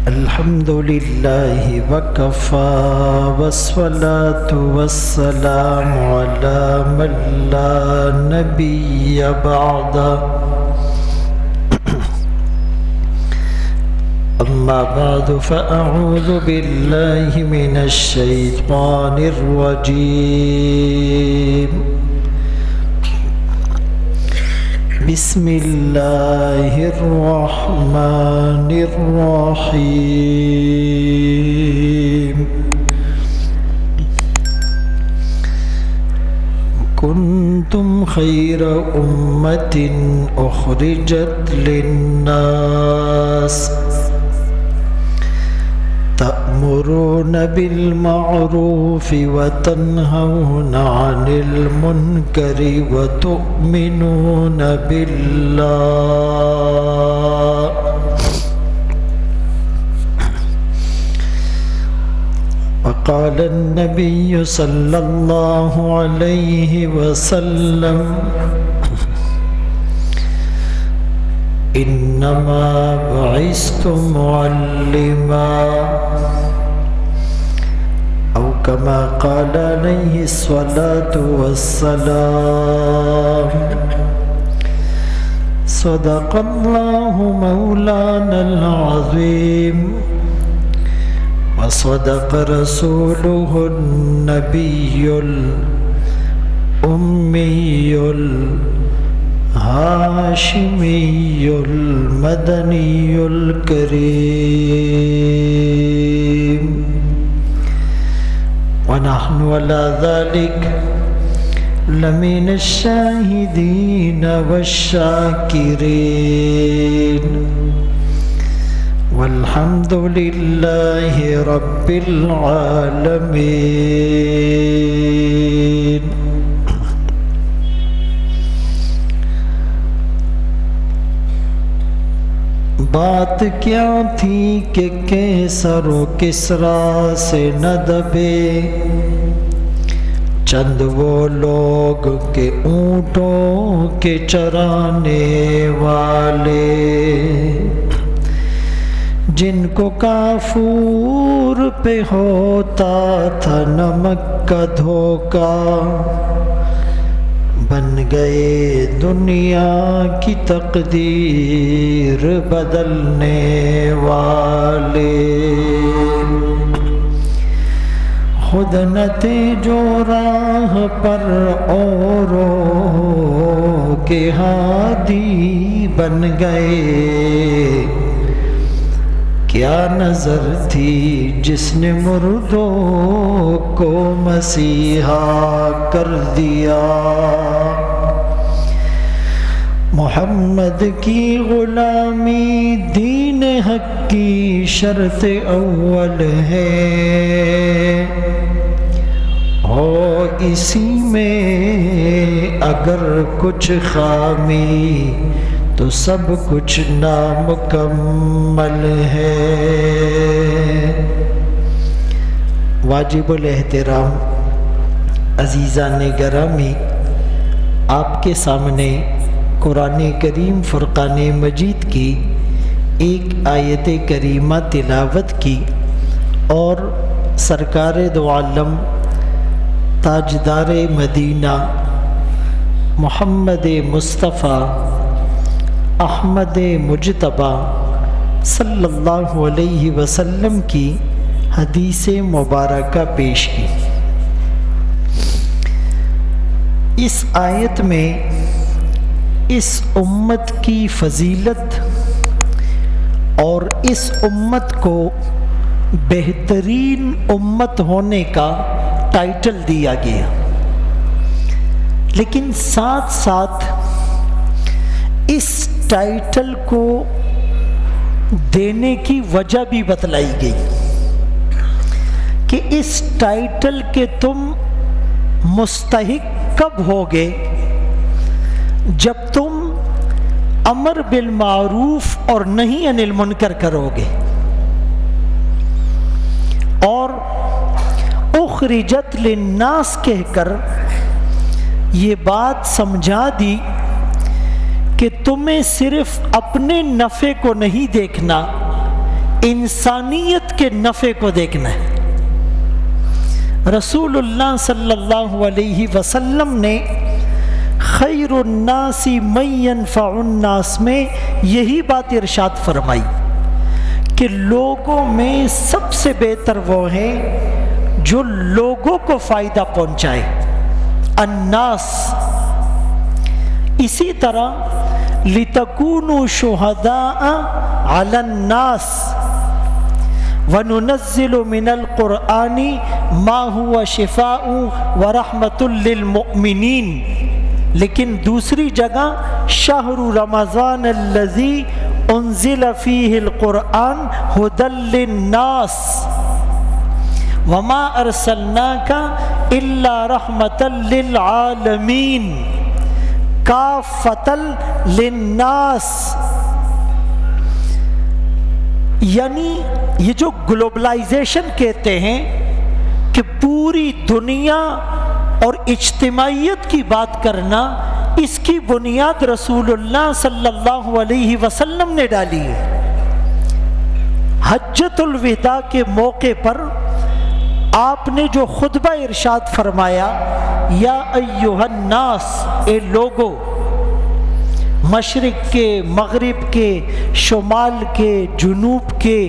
الحمد لله وكفى والصلاة والسلام على من لا نبي بعده أما بعد فأعوذ بالله من الشيطان الرجيم بسم الله الرحمن الرحيم كنتم خير أمة أخرجت للناس تأمرون بالمعروف وتنهون عن المنكر وتؤمنون بالله وقال النبي صلى الله عليه وسلم إنما بعثت معلما أو كما قال عليه الصلاة والسلام صدق الله مولانا العظيم وصدق رسوله النبي الأمي الهاشمي المدني الكريم ونحن على ذلك لمن الشاهدين والشاكرين والحمد لله رب العالمين. بات کیا تھی کہ کیسر و کسریٰ سے نہ دبے چند وہ لوگ کہ اونٹوں کے چرانے والے جن کو کافور پہ ہوتا تھا نمک کا دھوکا بن گئے دنیا کی تقدیر بدلنے والے خود نہ تھے جو راہ پر اوروں کے ہادی بن گئے کیا نظر تھی جس نے مردوں کو مسیحا کر دیا محمد کی غلامی دین حق کی شرط اول ہے ہو اسی میں اگر کچھ خامی تو سب کچھ نامکمل ہے. واجب الاحترام عزیزان گرامی، آپ کے سامنے قرآن کریم فرقان مجید کی ایک آیت کریمہ تلاوت کی اور سرکار دو عالم تاجدار مدینہ محمد مصطفیٰ احمد مجتبی صلی اللہ علیہ وسلم کی حدیث مبارکہ پیش کی. اس آیت میں اس امت کی فضیلت اور اس امت کو بہترین امت ہونے کا ٹائٹل دیا گیا، لیکن ساتھ ساتھ اس ٹائٹل کو دینے کی وجہ بھی بتلائی گئی کہ اس ٹائٹل کے تم مستحق کب ہوگے جب تم امر بالمعروف اور نہی عن المنکر کرو گے اور اخرجت للناس کہہ کر یہ بات سمجھا دی کہ تمہیں صرف اپنے نفع کو نہیں دیکھنا، انسانیت کے نفع کو دیکھنا ہے۔ رسول اللہ صلی اللہ علیہ وسلم نے خیر الناس من ينفع الناس میں یہی بات ارشاد فرمائی کہ لوگوں میں سب سے بہتر وہ ہیں جو لوگوں کو فائدہ پہنچائے، الناس۔ اسی طرح لِتَكُونُوا شُهَدَاءَ عَلَى النَّاسِ وَنُنَزِّلُ مِنَ الْقُرْآنِ مَا هُوَ شِفَاءٌ وَرَحْمَةٌ لِلْمُؤْمِنِينَ۔ لیکن دوسری جگہ شَهْرُ رَمَضَانَ الَّذِي أُنزِلَ فِيهِ الْقُرْآنُ هُدًى لِلنَّاسِ وَمَا أَرْسَلْنَاكَ إِلَّا رَحْمَةً لِلْعَالَمِينَ کافۃ للناس۔ یعنی یہ جو گلوبلائزیشن کہتے ہیں کہ پوری دنیا اور اجتماعیت کی بات کرنا، اس کی بنیاد رسول اللہ صلی اللہ علیہ وسلم نے ڈالی ہے۔ حجۃ الوداع کے موقع پر آپ نے جو خطبہ ارشاد فرمایا، یا ایھا الناس، اے لوگو، مشرق کے، مغرب کے، شمال کے، جنوب کے،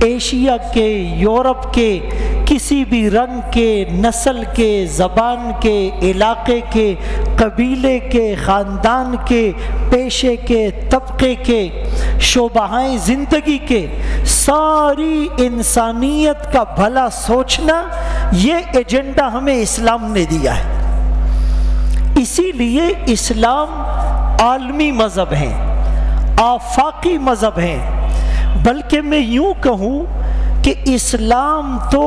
ایشیا کے، یورپ کے، کسی بھی رنگ کے، نسل کے، زبان کے، علاقے کے، قبیلے کے، خاندان کے، پیشے کے، طبقے کے، شعبۂ زندگی کے، ساری انسانیت کا بھلا سوچنا، یہ ایجنڈا ہمیں اسلام نے دیا ہے۔ اسی لیے اسلام عالمی مذہب ہے، آفاقی مذہب ہے، بلکہ میں یوں کہوں کہ اسلام تو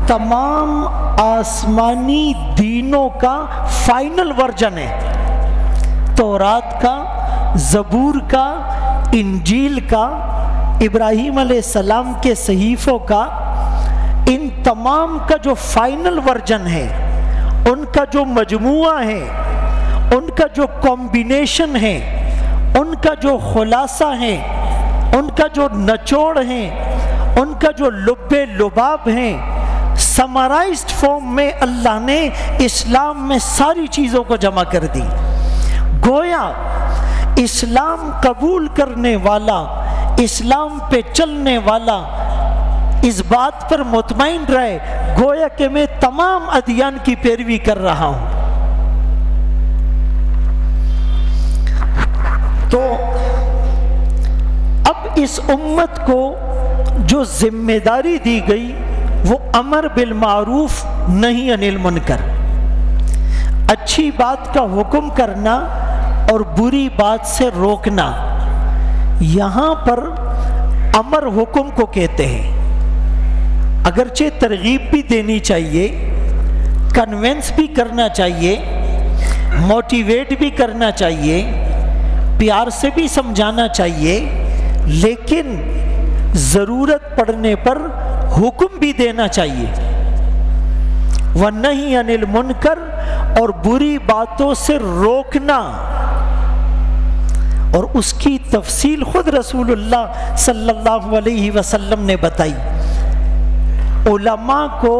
تمام آسمانی دینوں کا فائنل ورژن ہے، تورات کا، زبور کا، انجیل کا، ابراہیم علیہ السلام کے صحیفوں کا، ان تمام کا جو فائنل ورژن ہے، ان کا جو مجموعہ ہے، ان کا جو کمبینیشن ہے، ان کا جو خلاصہ ہے، ان کا جو نچوڑ ہے، ان کا جو لب لباب ہے، سمرائزڈ فارم میں اللہ نے اسلام میں ساری چیزوں کو جمع کر دی۔ گویا اسلام قبول کرنے والا، اسلام پہ چلنے والا اس بات پر مطمئن رہے گویا کہ میں تمام ادیان کی پیروی کر رہا ہوں۔ تو اب اس امت کو جو ذمہ داری دی گئی وہ امر بالمعروف نہی عن المنکر، اچھی بات کا حکم کرنا اور بری بات سے روکنا۔ یہاں پر امر حکم کو کہتے ہیں، اگرچہ ترغیب بھی دینی چاہیے، کنونس بھی کرنا چاہیے، موٹیویٹ بھی کرنا چاہیے، پیار سے بھی سمجھانا چاہیے، لیکن ضرورت پڑنے پر حکم بھی دینا چاہیے۔ وَالنَّهِي عَنِ الْمُنْكَرِ، اور بری باتوں سے روکنا، اور اس کی تفصیل خود رسول اللہ صلی اللہ علیہ وسلم نے بتائی۔ علماء کو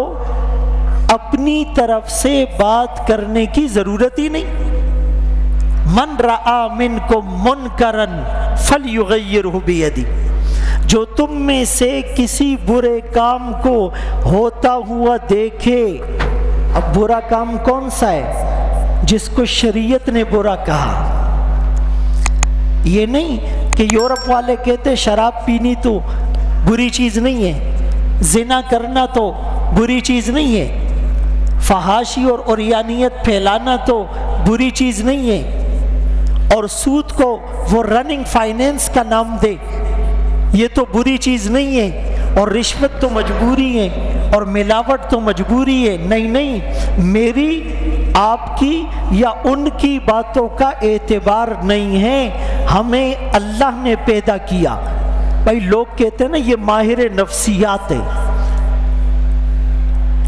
اپنی طرف سے بات کرنے کی ضرورت ہی نہیں۔ من رآ منکم منکرا فلیغیرہ بیدی، جو تم میں سے کسی برے کام کو ہوتا ہوا دیکھے۔ اب برا کام کون سا ہے جس کو شریعت نے برا کہا؟ یہ نہیں کہ یورپ والے کہتے شراب پینی تو بری چیز نہیں ہے، زنا کرنا تو بری چیز نہیں ہے، فحاشی اور عریانیت پھیلانا تو بری چیز نہیں ہے، اور سود کو وہ رننگ فائنینس کا نام دے یہ تو بری چیز نہیں ہے، اور رشوت تو مجبوری ہے، اور ملاوٹ تو مجبوری ہے۔ نہیں نہیں، میری آپ کی یا ان کی باتوں کا اعتبار نہیں ہے، ہمیں اللہ نے پیدا کیا۔ بھائی لوگ کہتے ہیں نا یہ ماہر نفسیات ہے،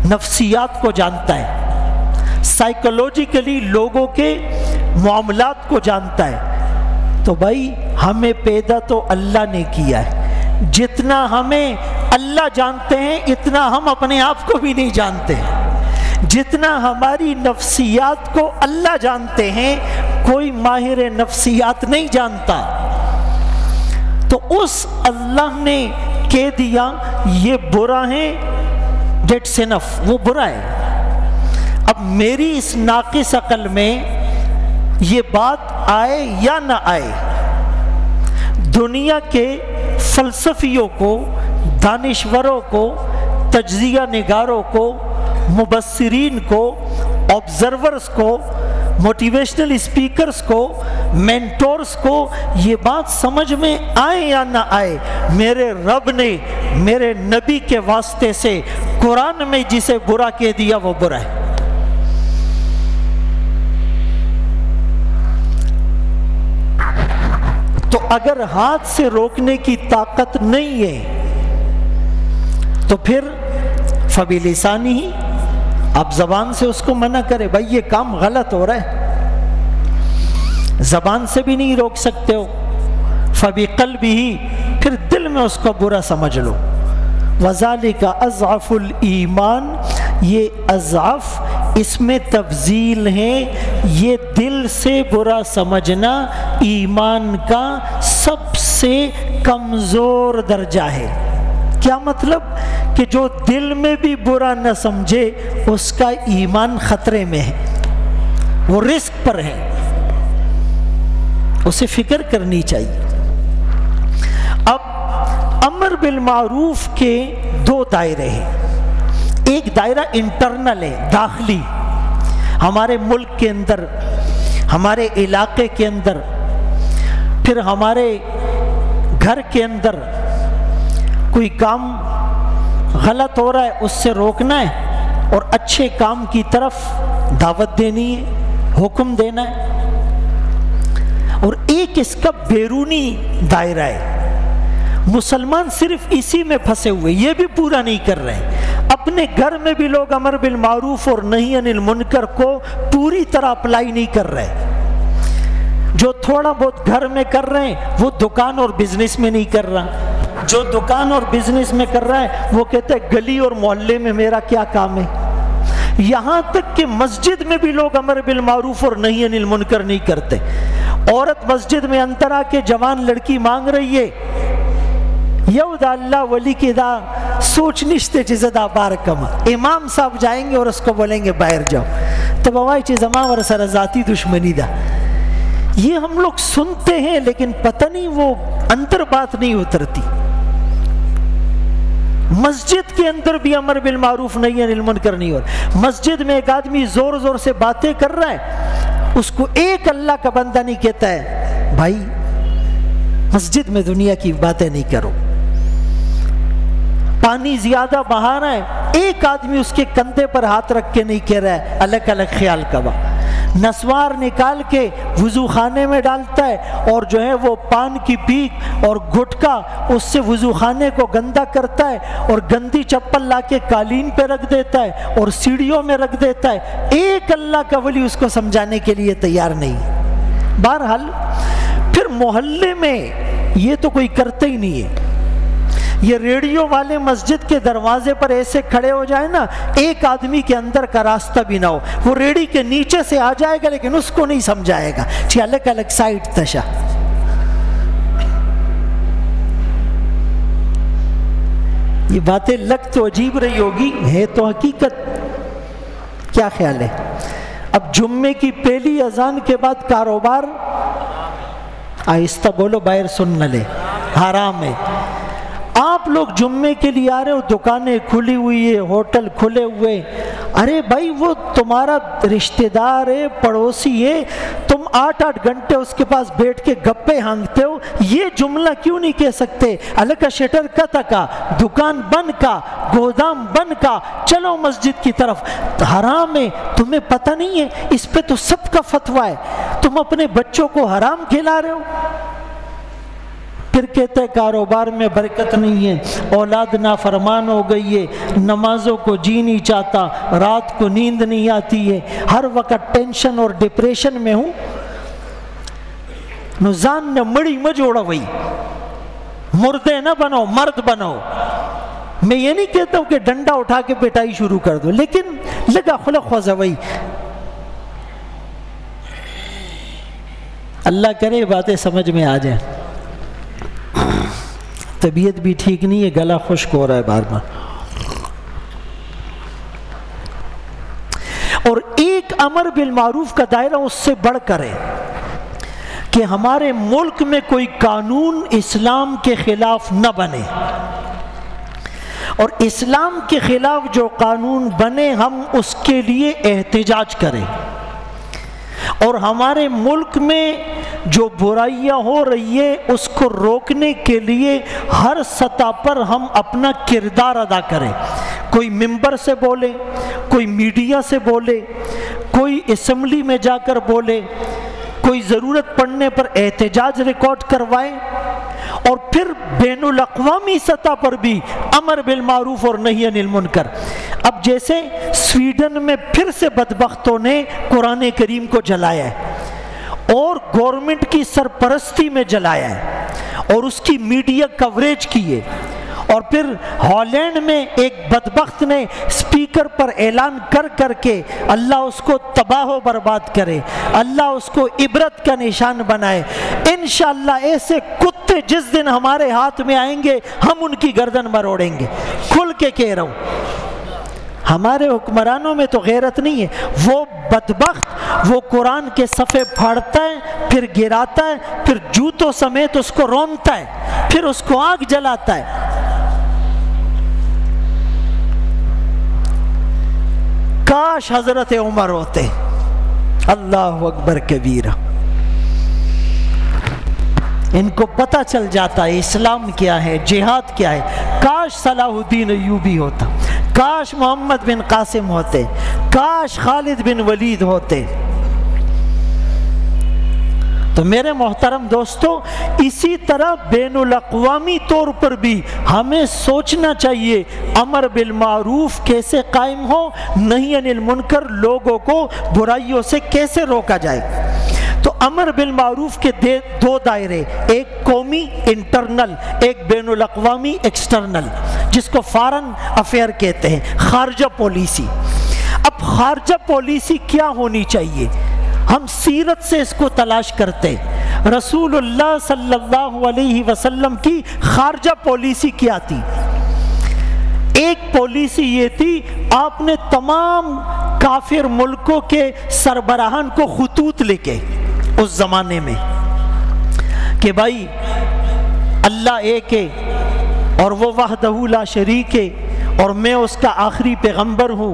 نفسیات کو جانتا ہے، سائیکولوجیکلی لوگوں کے معاملات کو جانتا ہے، تو بھائی ہمیں پیدا تو اللہ نے کیا ہے، جتنا ہمیں اللہ جانتے ہیں اتنا ہم اپنے آپ کو بھی نہیں جانتے، جتنا ہماری نفسیات کو اللہ جانتے ہیں کوئی ماہر نفسیات نہیں جانتا۔ تو اس اللہ نے کہہ دیا یہ برا ہے، دیٹس انف، وہ برا ہے۔ اب میری اس ناقص عقل میں یہ بات آئے یا نہ آئے، دنیا کے فلسفیوں کو، دانشوروں کو، تجزیہ نگاروں کو، مبصرین کو، آبزرورز کو، موٹیویشنل اسپیکرز کو، مینٹورز کو یہ بات سمجھ میں آئے یا نہ آئے، میرے رب نے میرے نبی کے واسطے سے قرآن میں جسے برا کہہ دیا وہ برا ہے۔ تو اگر ہاتھ سے روکنے کی طاقت نہیں ہے تو پھر فبلسانی ہی، آپ زبان سے اس کو منع کرے بھائی یہ کام غلط ہو رہا ہے، زبان سے بھی نہیں روک سکتے ہو، فبقلبہ، پھر دل میں اس کو برا سمجھ لو۔ وذالک اضعف الایمان، یہ اضعف اس میں تفضیل ہے، یہ دل سے برا سمجھنا ایمان کا سب سے کمزور درجہ ہے۔ کیا مطلب؟ کہ جو دل میں بھی برا نہ سمجھے اس کا ایمان خطرے میں ہے، وہ رسک پر ہے، اسے فکر کرنی چاہیے۔ اب امر بالمعروف کے دو دائرے ہیں، ایک دائرہ انٹرنل ہے، داخلی، ہمارے ملک کے اندر، ہمارے علاقے کے اندر، پھر ہمارے گھر کے اندر کوئی کام غلط ہو رہا ہے اس سے روکنا ہے اور اچھے کام کی طرف دعوت دینی ہے، حکم دینا ہے۔ اور ایک اس کا بیرونی دائرہ ہے، مسلمان صرف اسی میں پھنسے ہوئے، یہ بھی پورا نہیں کر رہے، اپنے گھر میں بھی لوگ امر بالمعروف اور نہی عن المنکر کو پوری طرح اپلائی نہیں کر رہے، جو تھوڑا بہت گھر میں کر رہے ہیں وہ دکان اور بزنس میں نہیں کر رہا، جو دکان اور بزنس میں کر رہا ہے وہ کہتے ہیں گلی اور محلے میں میرا کیا کام ہے۔ یہاں تک کہ مسجد میں بھی لوگ امر بالمعروف اور نہی عن المنکر نہیں کرتے، عورت مسجد میں اندر آ کے جوان لڑکی مانگ رہی ہے، یودا اللہ ولی کی دا سوچ نشتے چیزدہ بار کم، امام صاحب جائیں گے اور اس کو بولیں گے باہر جاؤ، تب ہوائی چیز امام اور سر ذاتی دشمنی دا۔ یہ ہم لوگ سنتے ہیں لیکن پتہ نہیں وہ اندر بات نہیں اترتی۔ مسجد کے اندر بھی امر بالمعروف نہی عن المنکر نہیں ہو رہا، مسجد میں ایک آدمی زور زور سے باتیں کر رہا ہے، اس کو ایک اللہ کا بندہ نہیں کہتا ہے بھائی مسجد میں دنیا کی باتیں نہیں کرو، پانی زیادہ بہا رہا ہے، ایک آدمی اس کے کندھے پر ہاتھ رکھ کے نہیں کہہ رہا ہے الگ الگ خیال کبا، نسوار نکال کے وضو خانے میں ڈالتا ہے اور جو ہے وہ پان کی پیک اور گٹکا اس سے وضو خانے کو گندا کرتا ہے اور گندی چپل لا کے قالین پہ رکھ دیتا ہے اور سیڑھیوں میں رکھ دیتا ہے، ایک اللہ کا ولی اس کو سمجھانے کے لیے تیار نہیں۔ بہرحال پھر محلے میں یہ تو کوئی کرتے ہی نہیں ہے، یہ ریڈیو والے مسجد کے دروازے پر ایسے کھڑے ہو جائے نا ایک آدمی کے اندر کا راستہ بھی نہ ہو، وہ ریڈی کے نیچے سے آ جائے گا لیکن اس کو نہیں سمجھائے گا، چھ الگ الگ سائٹ تشا۔ یہ باتیں لگ تو عجیب رہی ہوگی، ہے تو حقیقت۔ کیا خیال ہے؟ اب جمعے کی پہلی اذان کے بعد کاروبار، آہستہ بولو باہر سن نہ لے، حرام ہے۔ آپ لوگ جمعے کے لیے آ رہے ہو، دکانیں کھلی ہوئی ہے، ہوٹل کھلے ہوئے، ارے بھائی وہ تمہارا رشتہ دار ہے، پڑوسی ہے، تم 8-8 گھنٹے اس کے پاس بیٹھ کے گپے ہانگتے ہو، یہ جملہ کیوں نہیں کہہ سکتے؟ الگ کا شٹر کتا کا، دکان بند کا، گودام بند کا، چلو مسجد کی طرف۔ حرام ہے، تمہیں پتہ نہیں ہے، اس پہ تو سب کا فتویٰ ہے، تم اپنے بچوں کو حرام کھلا رہے ہو۔ پھر کہتے ہیں کاروبار میں برکت نہیں ہے، اولاد نافرمان ہو گئی ہے، نمازوں کو جی نہیں چاہتا، رات کو نیند نہیں آتی ہے، ہر وقت ٹینشن اور ڈپریشن میں ہوں۔ نو زان نہ مڑی مجوڑا وئی، مردے نہ بنو، مرد بنو۔ میں یہ نہیں کہتا ہوں کہ ڈنڈا اٹھا کے پٹائی شروع کر دو، لیکن لگا خلق خوزوئی۔ اللہ کرے باتیں سمجھ میں آ جائیں۔ طبیعت بھی ٹھیک نہیں ہے، گلا خشک ہو رہا ہے بار بار۔ اور ایک امر بالمعروف کا دائرہ اس سے بڑھ کر ہے کہ ہمارے ملک میں کوئی قانون اسلام کے خلاف نہ بنے، اور اسلام کے خلاف جو قانون بنے ہم اس کے لیے احتجاج کریں، اور ہمارے ملک میں جو برائیاں ہو رہی ہے اس کو روکنے کے لیے ہر سطح پر ہم اپنا کردار ادا کریں۔ کوئی ممبر سے بولے، کوئی میڈیا سے بولے، کوئی اسمبلی میں جا کر بولے، کوئی ضرورت پڑنے پر احتجاج ریکارڈ کروائے، اور پھر بین الاقوامی سطح پر بھی امر بالمعروف اور نہی عن المنکر۔ اب جیسے سویڈن میں پھر سے بدبختوں نے قرآن کریم کو جلایا ہے اور گورنمنٹ کی سرپرستی میں جلایا ہے اور اس کی میڈیا کوریج کی ہے، اور پھر ہالینڈ میں ایک بدبخت نے سپیکر پر اعلان کر کے اللہ اس کو تباہ و برباد کرے، اللہ اس کو عبرت کا نشان بنائے۔ انشاءاللہ ایسے کتے جس دن ہمارے ہاتھ میں آئیں گے ہم ان کی گردن مروڑیں گے، کھل کے کہہ رہا ہوں۔ ہمارے حکمرانوں میں تو غیرت نہیں ہے۔ وہ بدبخت وہ قرآن کے صفحے پھاڑتا ہے، پھر گراتا ہے، پھر جوتوں سمیت اس کو رونتا ہے، پھر اس کو آگ جلاتا ہے۔ کاش حضرت عمر ہوتے، اللہ اکبر کبیرہ، ان کو پتہ چل جاتا ہے اسلام کیا ہے، جہاد کیا ہے۔ کاش صلاح الدین ایوبی ہوتا، کاش محمد بن قاسم ہوتے، کاش خالد بن ولید ہوتے۔ تو میرے محترم دوستو، اسی طرح بین الاقوامی طور پر بھی ہمیں سوچنا چاہیے امر بالمعروف کیسے قائم ہو، نہی عن المنکر لوگوں کو برائیوں سے کیسے روکا جائے۔ تو امر بالمعروف کے دو دائرے، ایک قومی انٹرنل، ایک بین الاقوامی ایکسٹرنل، جس کو فارن افیئر کہتے ہیں، خارجہ پالیسی۔ اب خارجہ پالیسی کیا ہونی چاہیے؟ ہم سیرت سے اس کو تلاش کرتے، رسول اللہ صلی اللہ علیہ وسلم کی خارجہ پالیسی کیا تھی؟ ایک پالیسی یہ تھی، آپ نے تمام کافر ملکوں کے سربراہان کو خطوط لکھے اس زمانے میں کہ بھائی اللہ ایک ہے اور وہ وحدہ لا شریک ہے، اور میں اس کا آخری پیغمبر ہوں،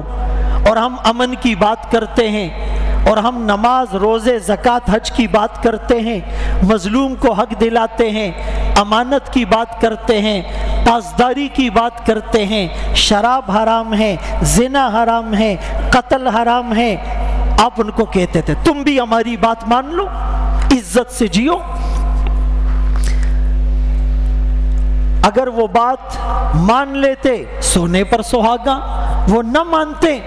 اور ہم امن کی بات کرتے ہیں، اور ہم نماز، روزے، زکوٰۃ، حج کی بات کرتے ہیں، مظلوم کو حق دلاتے ہیں، امانت کی بات کرتے ہیں، پاسداری کی بات کرتے ہیں، شراب حرام ہے، زنا حرام ہے، قتل حرام ہے۔ آپ ان کو کہتے تھے تم بھی ہماری بات مان لو، عزت سے جیو۔ اگر وہ بات مان لیتے سونے پر سہاگا، وہ نہ مانتے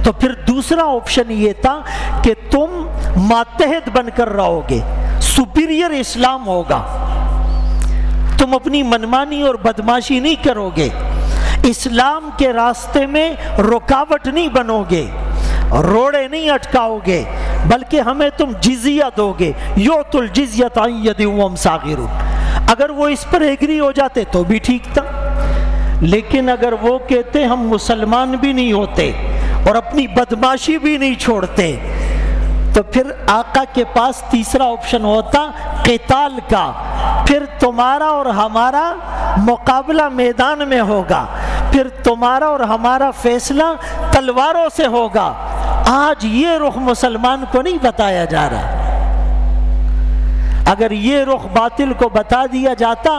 تو پھر دوسرا آپشن یہ تھا کہ تم ماتحت بن کر رہو گے، سپیریئر اسلام ہوگا، تم اپنی منمانی اور بدماشی نہیں کرو گے، اسلام کے راستے میں رکاوٹ نہیں بنو گے، روڑے نہیں اٹکاؤ گے، بلکہ ہمیں تم جزیہ دو گے، یعطوا الجزیۃ عن ید وہم صاغرون۔ اگر وہ اس پر ایگری ہو جاتے تو بھی ٹھیک تھا، لیکن اگر وہ کہتے ہم مسلمان بھی نہیں ہوتے اور اپنی بدماشی بھی نہیں چھوڑتے، تو پھر آقا کے پاس تیسرا آپشن ہوتا قتال کا، پھر تمہارا اور ہمارا مقابلہ میدان میں ہوگا، پھر تمہارا اور ہمارا فیصلہ تلواروں سے ہوگا۔ آج یہ رخ مسلمان کو نہیں بتایا جا رہا۔ اگر یہ رخ باطل کو بتا دیا جاتا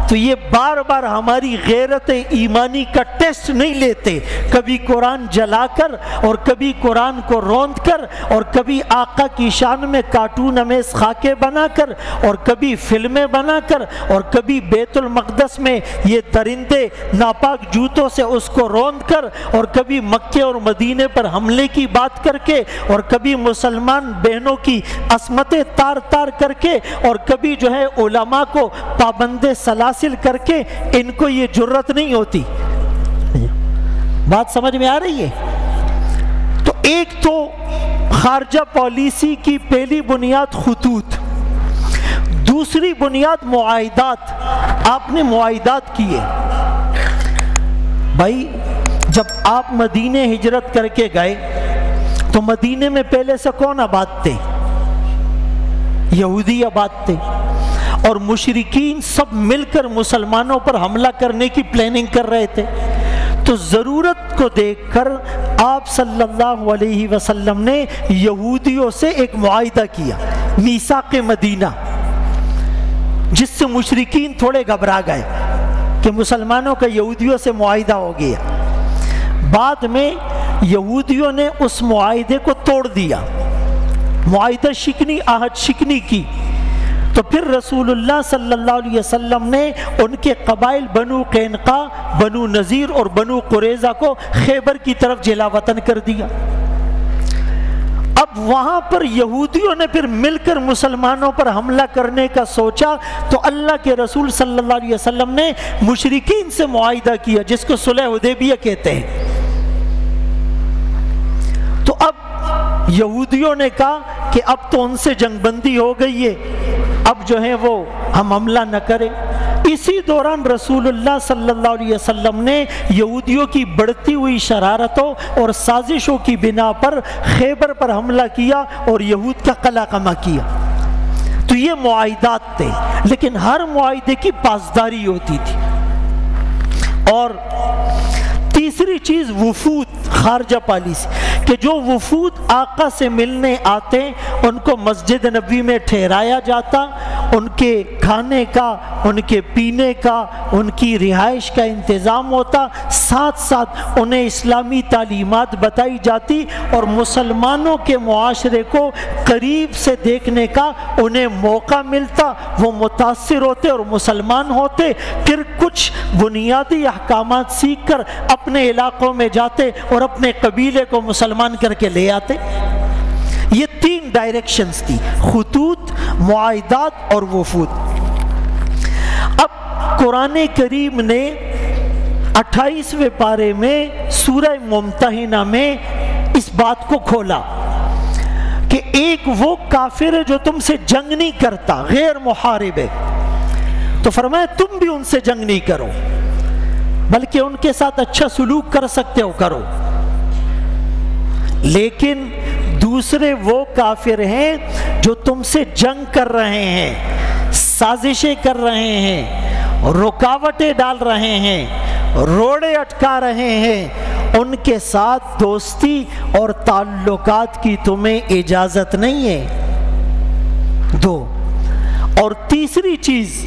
تو یہ بار بار ہماری غیرت ایمانی کا ٹیسٹ نہیں لیتے، کبھی قرآن جلا کر اور کبھی قرآن کو روند کر اور کبھی آقا کی شان میں کارٹون امیز خاکے بنا کر اور کبھی فلمیں بنا کر اور کبھی بیت المقدس میں یہ درندے ناپاک جوتوں سے اس کو روند کر اور کبھی مکے اور مدینے پر حملے کی بات کر کے اور کبھی مسلمان بہنوں کی عصمتیں تار تار کر کے اور کبھی جو ہے علماء کو پابند سلاسل کر کے. ان کو یہ جرت نہیں ہوتی. بات سمجھ میں آ رہی ہے؟ تو ایک تو خارجہ پالیسی کی پہلی بنیاد خطوط، دوسری بنیاد معاہدات. آپ نے معاہدات کیے. بھائی جب آپ مدینے ہجرت کر کے گئے تو مدینے میں پہلے سے کون آباد تھے؟ یہودی آباد تھے، اور مشرکین سب مل کر مسلمانوں پر حملہ کرنے کی پلاننگ کر رہے تھے. تو ضرورت کو دیکھ کر آپ صلی اللہ علیہ وسلم نے یہودیوں سے ایک معاہدہ کیا، میثاق مدینہ، جس سے مشرکین تھوڑے گھبرا گئے کہ مسلمانوں کا یہودیوں سے معاہدہ ہو گیا. بعد میں یہودیوں نے اس معاہدے کو توڑ دیا، معاہدہ شکنی، عہد شکنی کی. تو پھر رسول اللہ صلی اللہ علیہ وسلم نے ان کے قبائل بنو قینقاع، بنو نذیر اور بنو قریظہ کو خیبر کی طرف جلا وطن کر دیا. اب وہاں پر یہودیوں نے پھر مل کر مسلمانوں پر حملہ کرنے کا سوچا تو اللہ کے رسول صلی اللہ علیہ وسلم نے مشرکین سے معاہدہ کیا، جس کو صلح حدیبیہ کہتے ہیں. تو اب یہودیوں نے کہا کہ اب تو ان سے جنگ بندی ہو گئی ہے، اب جو ہے وہ ہم حملہ نہ کریں. اسی دوران رسول اللہ صلی اللہ علیہ وسلم نے یہودیوں کی بڑھتی ہوئی شرارتوں اور سازشوں کی بنا پر خیبر پر حملہ کیا اور یہود کا قلع قمع کیا. تو یہ معاہدات تھے، لیکن ہر معاہدے کی پاسداری ہوتی تھی. اور تیسری چیز وفود، خارجہ پالیسی، کہ جو وفود آقا سے ملنے آتے ان کو مسجد نبوی میں ٹھہرایا جاتا، ان کے کھانے کا، ان کے پینے کا، ان کی رہائش کا انتظام ہوتا، ساتھ ساتھ انہیں اسلامی تعلیمات بتائی جاتی اور مسلمانوں کے معاشرے کو قریب سے دیکھنے کا انہیں موقع ملتا. وہ متاثر ہوتے اور مسلمان ہوتے، پھر کچھ بنیادی احکامات سیکھ کر اپنے علاقوں میں جاتے اور اپنے قبیلے کو مسلمان کر کے لے آتے. یہ تین ڈائریکشنز تھی، خطوط، معاہدات اور وفود. اب قرآن کریم نے 28ویں پارے میں سورہ ممتحنہ میں اس بات کو کھولا کہ ایک وہ کافر ہے جو تم سے جنگ نہیں کرتا، غیر محارب ہے. تو فرمایا تم بھی ان سے جنگ نہیں کرو، بلکہ ان کے ساتھ اچھا سلوک کر سکتے ہو کرو. لیکن دوسرے وہ کافر ہیں جو تم سے جنگ کر رہے ہیں، سازشیں کر رہے ہیں، رکاوٹیں ڈال رہے ہیں، روڑے اٹکا رہے ہیں، ان کے ساتھ دوستی اور تعلقات کی تمہیں اجازت نہیں ہے. دو. اور تیسری چیز،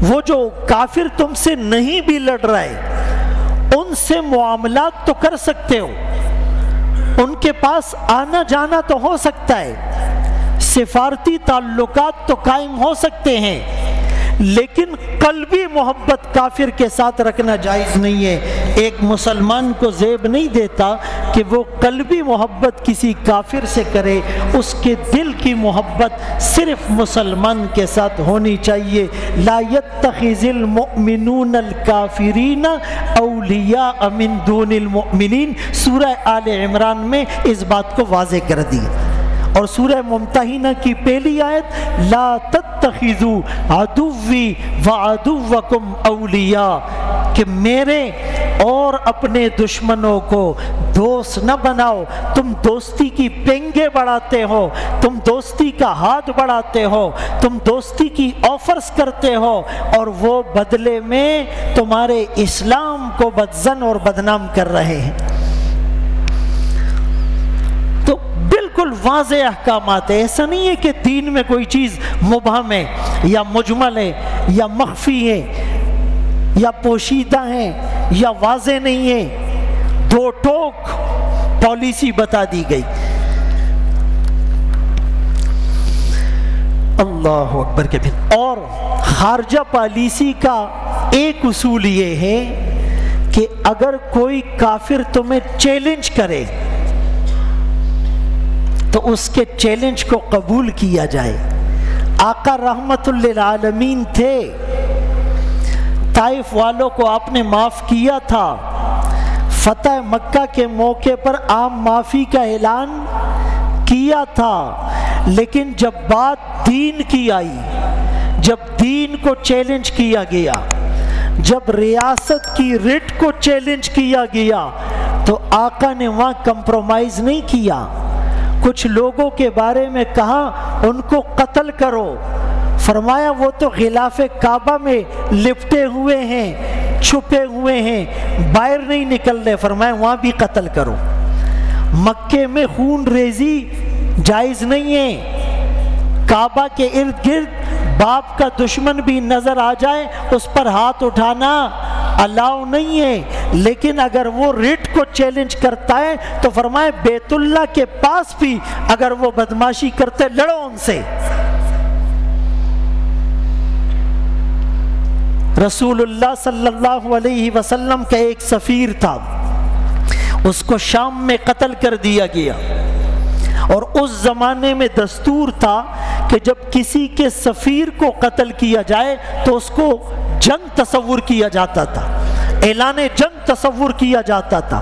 وہ جو کافر تم سے نہیں بھی لڑ رہے ان سے معاملات تو کر سکتے ہو، ان کے پاس آنا جانا تو ہو سکتا ہے، سفارتی تعلقات تو قائم ہو سکتے ہیں، لیکن قلبی محبت کافر کے ساتھ رکھنا جائز نہیں ہے. ایک مسلمان کو زیب نہیں دیتا کہ وہ قلبی محبت کسی کافر سے کرے، اس کے دل کی محبت صرف مسلمان کے ساتھ ہونی چاہیے. لا يتخذ المؤمنون الکافرین اولیاء من دون المؤمنین، سورہ آل عمران میں اس بات کو واضح کر دیا. اور سورہ ممتحنہ کی پہلی آیت لا تتخذوا عدوی وعدوکم اولیاء، کہ میرے اور اپنے دشمنوں کو دوست نہ بناؤ. تم دوستی کی پنگے بڑھاتے ہو، تم دوستی کا ہاتھ بڑھاتے ہو، تم دوستی کی آفرز کرتے ہو، اور وہ بدلے میں تمہارے اسلام کو بدزن اور بدنام کر رہے ہیں. تو بالکل واضح احکامات ہے. ایسا نہیں ہے کہ دین میں کوئی چیز مبہم ہے یا مجمل ہے یا مخفی ہے. یا پوشیدہ ہیں یا واضح نہیں ہیں، دو ٹوک پالیسی بتا دی گئی۔ اللہ اکبر کے پھر۔ اور خارجہ پالیسی کا ایک اصول یہ ہے کہ اگر کوئی کافر تمہیں چیلنج کرے تو اس کے چیلنج کو قبول کیا جائے۔ آقا رحمت للعالمین تھے، طائف والوں کو آپ نے معاف کیا تھا، فتح مکہ کے موقع پر عام معافی کا اعلان کیا تھا، لیکن جب بات دین کی آئی، جب دین کو چیلنج کیا گیا، جب ریاست کی رٹ کو چیلنج کیا گیا تو آقا نے وہاں کمپرومائز نہیں کیا۔ کچھ لوگوں کے بارے میں کہا ان کو قتل کرو، فرمایا وہ تو غلاف کعبہ میں لپٹے ہوئے ہیں، چھپے ہوئے ہیں، باہر نہیں نکل رہے، فرمایا وہاں بھی قتل کرو۔ مکے میں خون ریزی جائز نہیں ہے، کعبہ کے ارد گرد باپ کا دشمن بھی نظر آ جائے اس پر ہاتھ اٹھانا الاؤ نہیں ہے، لیکن اگر وہ رٹ کو چیلنج کرتا ہے تو فرمائے بیت اللہ کے پاس بھی اگر وہ بدماشی کرتے لڑو ان سے۔ رسول اللہ صلی اللہ علیہ وسلم کا ایک سفیر تھا، اس کو شام میں قتل کر دیا گیا، اور اس زمانے میں دستور تھا کہ جب کسی کے سفیر کو قتل کیا جائے تو اس کو جنگ تصور کیا جاتا تھا، اعلان جنگ تصور کیا جاتا تھا۔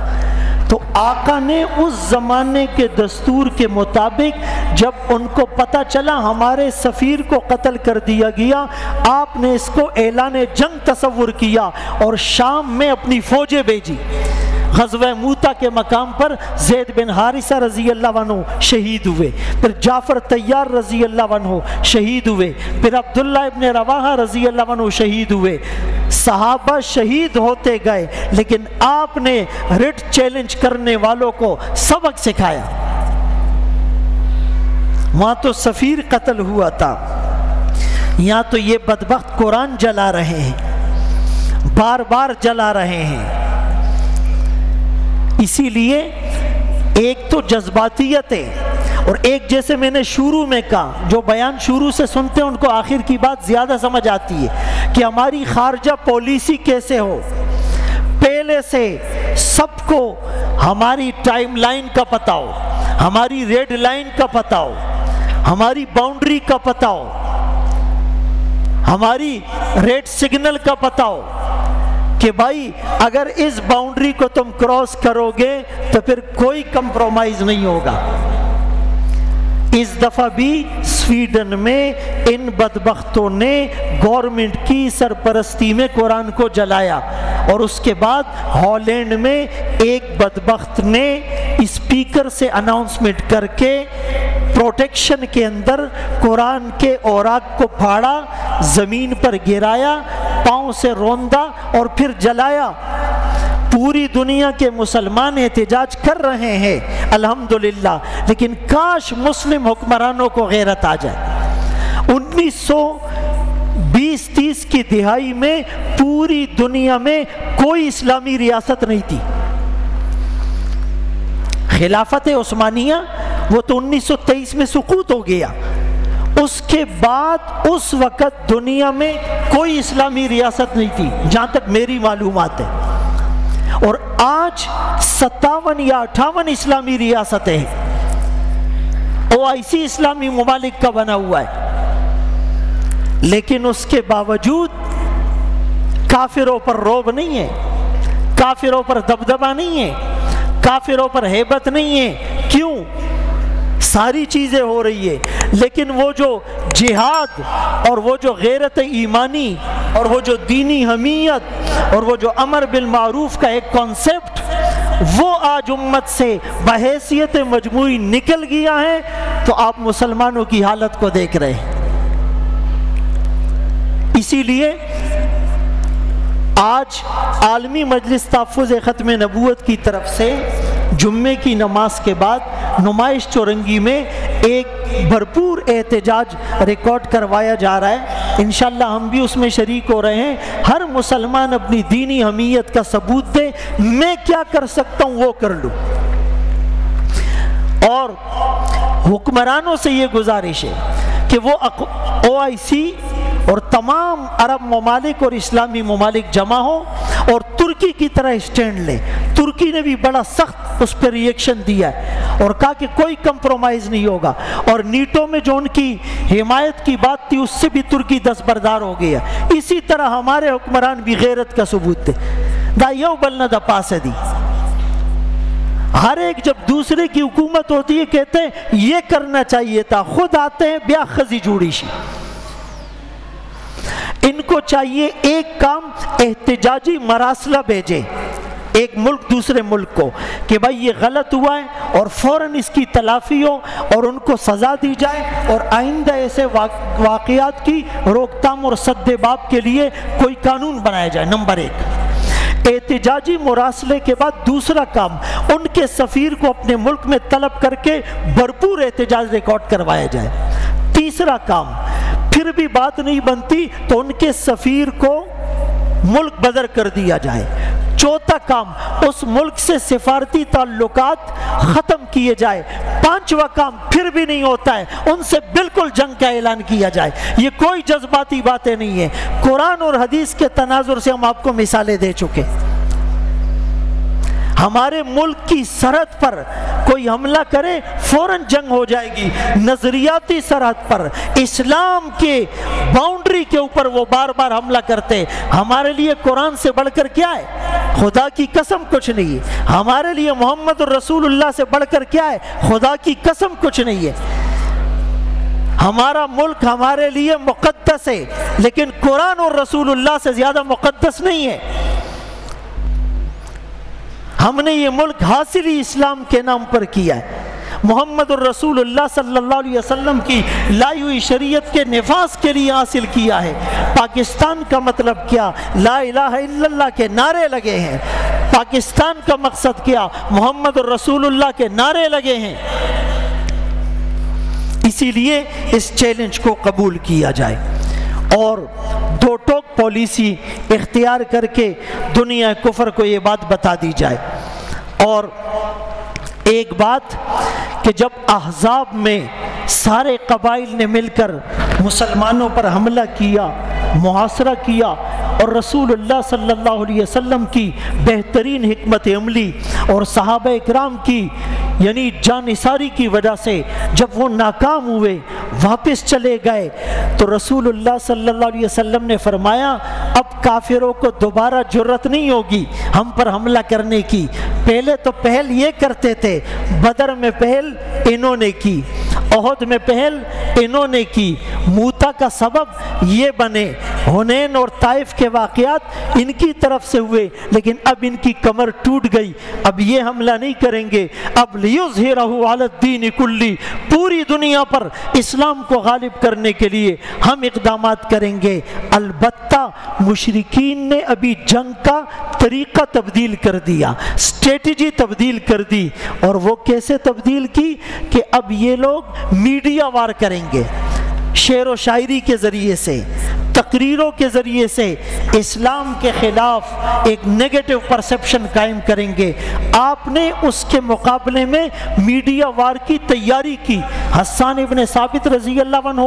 تو آقا نے اس زمانے کے دستور کے مطابق جب ان کو پتہ چلا ہمارے سفیر کو قتل کر دیا گیا، آپ نے اس کو اعلان جنگ تصور کیا اور شام میں اپنی فوجیں بھیجی۔ غزوہ موتا کے مقام پر زید بن حارثہ رضی اللہ عنہ شہید ہوئے، پھر جعفر طیار رضی اللہ عنہ شہید ہوئے، پھر عبداللہ ابن رواحہ رضی اللہ عنہ شہید ہوئے۔ صحابہ شہید ہوتے گئے، لیکن آپ نے رٹ چیلنج کرنے والوں کو سبق سکھایا۔ وہاں تو سفیر قتل ہوا تھا، یہاں تو یہ بدبخت قرآن جلا رہے ہیں، بار بار جلا رہے ہیں۔ اسی لیے ایک تو جذباتیت ہے، اور ایک جیسے میں نے شروع میں کہا، جو بیان شروع سے سنتے ہیں ان کو آخر کی بات زیادہ سمجھ آتی ہے کہ ہماری خارجہ پالیسی کیسے ہو۔ پہلے سے سب کو ہماری ٹائم لائن کا پتہ ہو، ہماری ریڈ لائن کا پتہ ہو، ہماری باؤنڈری کا پتہ ہو، ہماری ریڈ سگنل کا پتہ ہو کہ بھائی اگر اس باؤنڈری کو تم کراس کرو گے تو پھر کوئی کمپرومائز نہیں ہوگا۔ اس دفعہ بھی سویڈن میں ان بدبختوں نے گورنمنٹ کی سرپرستی میں قرآن کو جلایا، اور اس کے بعد ہالینڈ میں ایک بدبخت نے اسپیکر سے اناؤنسمنٹ کر کے پروٹیکشن کے اندر قرآن کے اوراق کو پھاڑا، زمین پر گرایا، پاؤں سے روندا اور پھر جلایا۔ پوری دنیا کے مسلمان احتجاج کر رہے ہیں الحمدللہ، لیکن کاش مسلم حکمرانوں کو غیرت آ جائے۔ 1920-30 کی دہائی میں پوری دنیا میں کوئی اسلامی ریاست نہیں تھی۔ خلافت عثمانیہ وہ تو 1923 میں سقوط ہو گیا، اس کے بعد اس وقت دنیا میں کوئی اسلامی ریاست نہیں تھی جہاں تک میری معلومات ہے، اور آج 57 یا 58 اسلامی ریاستیں ہیں۔ OIC اسلامی ممالک کا بنا ہوا ہے، لیکن اس کے باوجود کافروں پر رعب نہیں ہے، کافروں پر دبدبہ نہیں ہے، کافروں پر ہیبت نہیں ہے۔ کیوں؟ ساری چیزیں ہو رہی ہے، لیکن وہ جو جہاد اور وہ جو غیرت ایمانی اور وہ جو دینی حمیت اور وہ جو امر بالمعروف کا ایک کانسیپٹ، وہ آج امت سے بحیثیت مجموعی نکل گیا ہے۔ تو آپ مسلمانوں کی حالت کو دیکھ رہے ہیں۔ اسی لیے آج عالمی مجلس تحفظ ختم نبوت کی طرف سے جمعے کی نماز کے بعد نمائش چورنگی میں ایک بھرپور احتجاج ریکارڈ کروایا جا رہا ہے۔ انشاءاللہ ہم بھی اس میں شریک ہو رہے ہیں. ہر مسلمان اپنی دینی حمیت کا ثبوت دے. میں کیا کر سکتا ہوں وہ کر لوں. اور حکمرانوں سے یہ گزارش ہے کہ وہ OIC اور تمام عرب ممالک اور اسلامی ممالک جمع ہوں اور ترکی کی طرح اسٹینڈ لیں. ترکی نے بھی بڑا سخت اس پہ ری ایکشن دیا ہے اور کہا کہ کوئی کمپرومائز نہیں ہوگا. اور نیٹو میں جو ان کی حمایت کی بات تھی اس سے بھی ترکی دستبردار ہو گیا. اسی طرح ہمارے حکمران بھی غیرت کا ثبوت تھے. دا یو بلنا دا پاس دی. ہر ایک جب دوسرے کی حکومت ہوتی ہے کہتے ہیں یہ کرنا چاہیے تھا, خود آتے ہیں بیا خزی جوڑی شی. ان کو چاہیے ایک کام احتجاجی مراسلہ بھیجے ایک ملک دوسرے ملک کو کہ بھائی یہ غلط ہوا ہے اور فوراً اس کی تلافی ہو اور ان کو سزا دی جائے اور آئندہ ایسے واقعات کی روک تھام اور سد باب کے لیے کوئی قانون بنایا جائے. نمبر 1 احتجاجی مراسلے کے بعد دوسرا کام ان کے سفیر کو اپنے ملک میں طلب کر کے بھرپور احتجاج ریکارڈ کروایا جائے. تیسرا کام پھر بھی بات نہیں بنتی تو ان کے سفیر کو ملک بدر کر دیا جائے. چوتھا کام اس ملک سے سفارتی تعلقات ختم کیے جائے. پانچواں کام پھر بھی نہیں ہوتا ہے ان سے بالکل جنگ کا اعلان کیا جائے. یہ کوئی جذباتی باتیں نہیں ہیں. قرآن اور حدیث کے تناظر سے ہم آپ کو مثالیں دے چکے. ہمارے ملک کی سرحد پر کوئی حملہ کرے فوراً جنگ ہو جائے گی. نظریاتی سرحد پر اسلام کے باؤنڈری کے اوپر وہ بار بار حملہ کرتے. ہمارے لیے قرآن سے بڑھ کر کیا ہے؟ خدا کی قسم کچھ نہیں ہے. ہمارے لیے محمد الرسول اللہ سے بڑھ کر کیا ہے؟ خدا کی قسم کچھ نہیں ہے. ہمارا ملک ہمارے لیے مقدس ہے لیکن قرآن اور رسول اللہ سے زیادہ مقدس نہیں ہے. ہم نے یہ ملک حاصل ہی اسلام کے نام پر کیا ہے. محمد الرسول اللہ صلی اللہ علیہ وسلم کی لائی ہوئی شریعت کے نفاذ کے لیے حاصل کیا ہے. پاکستان کا مطلب کیا؟ لا الہ الا اللہ کے نعرے لگے ہیں. پاکستان کا مقصد کیا؟ محمد الرسول اللہ کے نعرے لگے ہیں. اسی لیے اس چیلنج کو قبول کیا جائے اور دو ٹوک پالیسی اختیار کر کے دنیا کفر کو یہ بات بتا دی جائے. اور ایک بات کہ جب احزاب میں سارے قبائل نے مل کر مسلمانوں پر حملہ کیا, محاصرہ کیا اور رسول اللہ صلی اللہ علیہ وسلم کی بہترین حکمت عملی اور صحابہ اکرام کی یعنی جانثاری کی وجہ سے جب وہ ناکام ہوئے واپس چلے گئے تو رسول اللہ صلی اللہ علیہ وسلم نے فرمایا اب کافروں کو دوبارہ جرت نہیں ہوگی ہم پر حملہ کرنے کی. پہلے تو پہل یہ کرتے تھے, بدر میں پہل انہوں نے کی, احد میں پہل انہوں نے کی, موتا کا سبب یہ بنے, حنین اور طائف کے واقعات ان کی طرف سے ہوئے, لیکن اب ان کی کمر ٹوٹ گئی, اب یہ حملہ نہیں کریں گے. اب لیظہرہ علی الدین کلی, پوری دنیا پر اسلام کو غالب کرنے کے لیے ہم اقدامات کریں گے. البتہ مشرکین نے ابھی جنگ کا طریقہ تبدیل کر دیا, اسٹریٹجی تبدیل کر دی. اور وہ کیسے تبدیل کی کہ اب یہ لوگ میڈیا وار کریں گے, شعر و شاعری کے ذریعے سے, تقریروں کے ذریعے سے اسلام کے خلاف ایک نیگیٹو پرسپشن قائم کریں گے. آپ نے اس کے مقابلے میں میڈیا وار کی تیاری کی. حسان ابن ثابت رضی اللہ عنہ,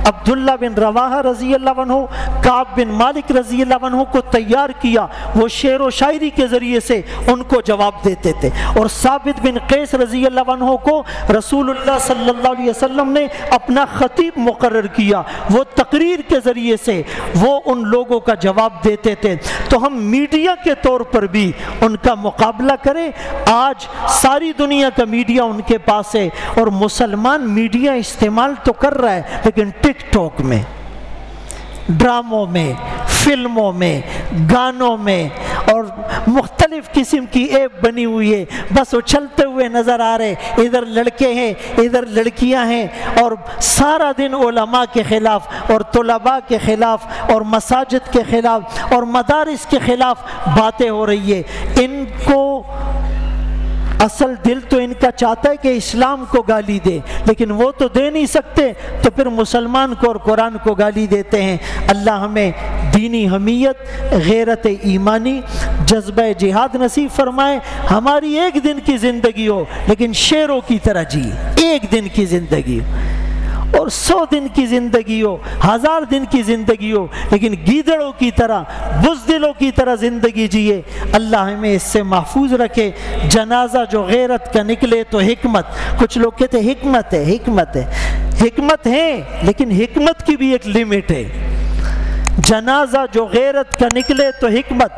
عبداللہ بن رواحہ رضی اللہ عنہ, کعب بن مالک رضی اللہ عنہ کو تیار کیا. وہ شعر و شاعری کے ذریعے سے ان کو جواب دیتے تھے. اور ثابت بن قیس رضی اللہ عنہ کو رسول اللہ صلی اللہ علیہ وسلم نے اپنا خطیب مقرر کیا. وہ تقریر کے ذریعے سے وہ ان لوگوں کا جواب دیتے تھے. تو ہم میڈیا کے طور پر بھی ان کا مقابلہ کریں. آج ساری دنیا کا میڈیا ان کے پاس ہے اور مسلمان میڈیا استعمال تو کر رہا ہے لیکن ٹک ٹاک میں, ڈراموں میں, فلموں میں, گانوں میں اور مختلف قسم کی ایپ بنی ہوئی ہے. بس اچھلتے ہوئے نظر آ رہے, ادھر لڑکے ہیں ادھر لڑکیاں ہیں, اور سارا دن علماء کے خلاف اور طلباء کے خلاف اور مساجد کے خلاف اور مدارس کے خلاف باتیں ہو رہی ہے. ان کو اصل دل تو ان کا چاہتا ہے کہ اسلام کو گالی دے، لیکن وہ تو دے نہیں سکتے، تو پھر مسلمان کو اور قرآن کو گالی دیتے ہیں۔ اللہ ہمیں دینی حمیت، غیرت ایمانی، جذبہ جہاد نصیب فرمائے۔ ہماری ایک دن کی زندگی ہو لیکن شیروں کی طرح جی، ایک دن کی زندگی اور 100 دن کی زندگی ہو، 1000 دن کی زندگی ہو، لیکن گیدڑوں کی طرح، بزدلوں کی طرح زندگی جیے۔ اللہ ہمیں اس سے محفوظ رکھے۔ جنازہ جو غیرت کا نکلے تو حکمت، کچھ لوگ کہتے ہیں حکمت ہے، حکمت ہے، حکمت ہے لیکن حکمت کی بھی ایک لیمٹ ہے۔ جنازہ جو غیرت کا نکلے تو حکمت،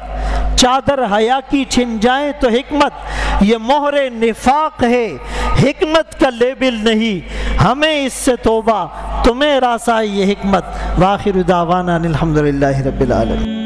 چادر حیا کی چھن جائیں تو حکمت، یہ مہر نفاق ہے، حکمت کا لیبل نہیں، ہمیں اس سے توبہ، تمہیں راسا یہ حکمت۔ وآخر دعوانا الحمدللہ رب العالمین۔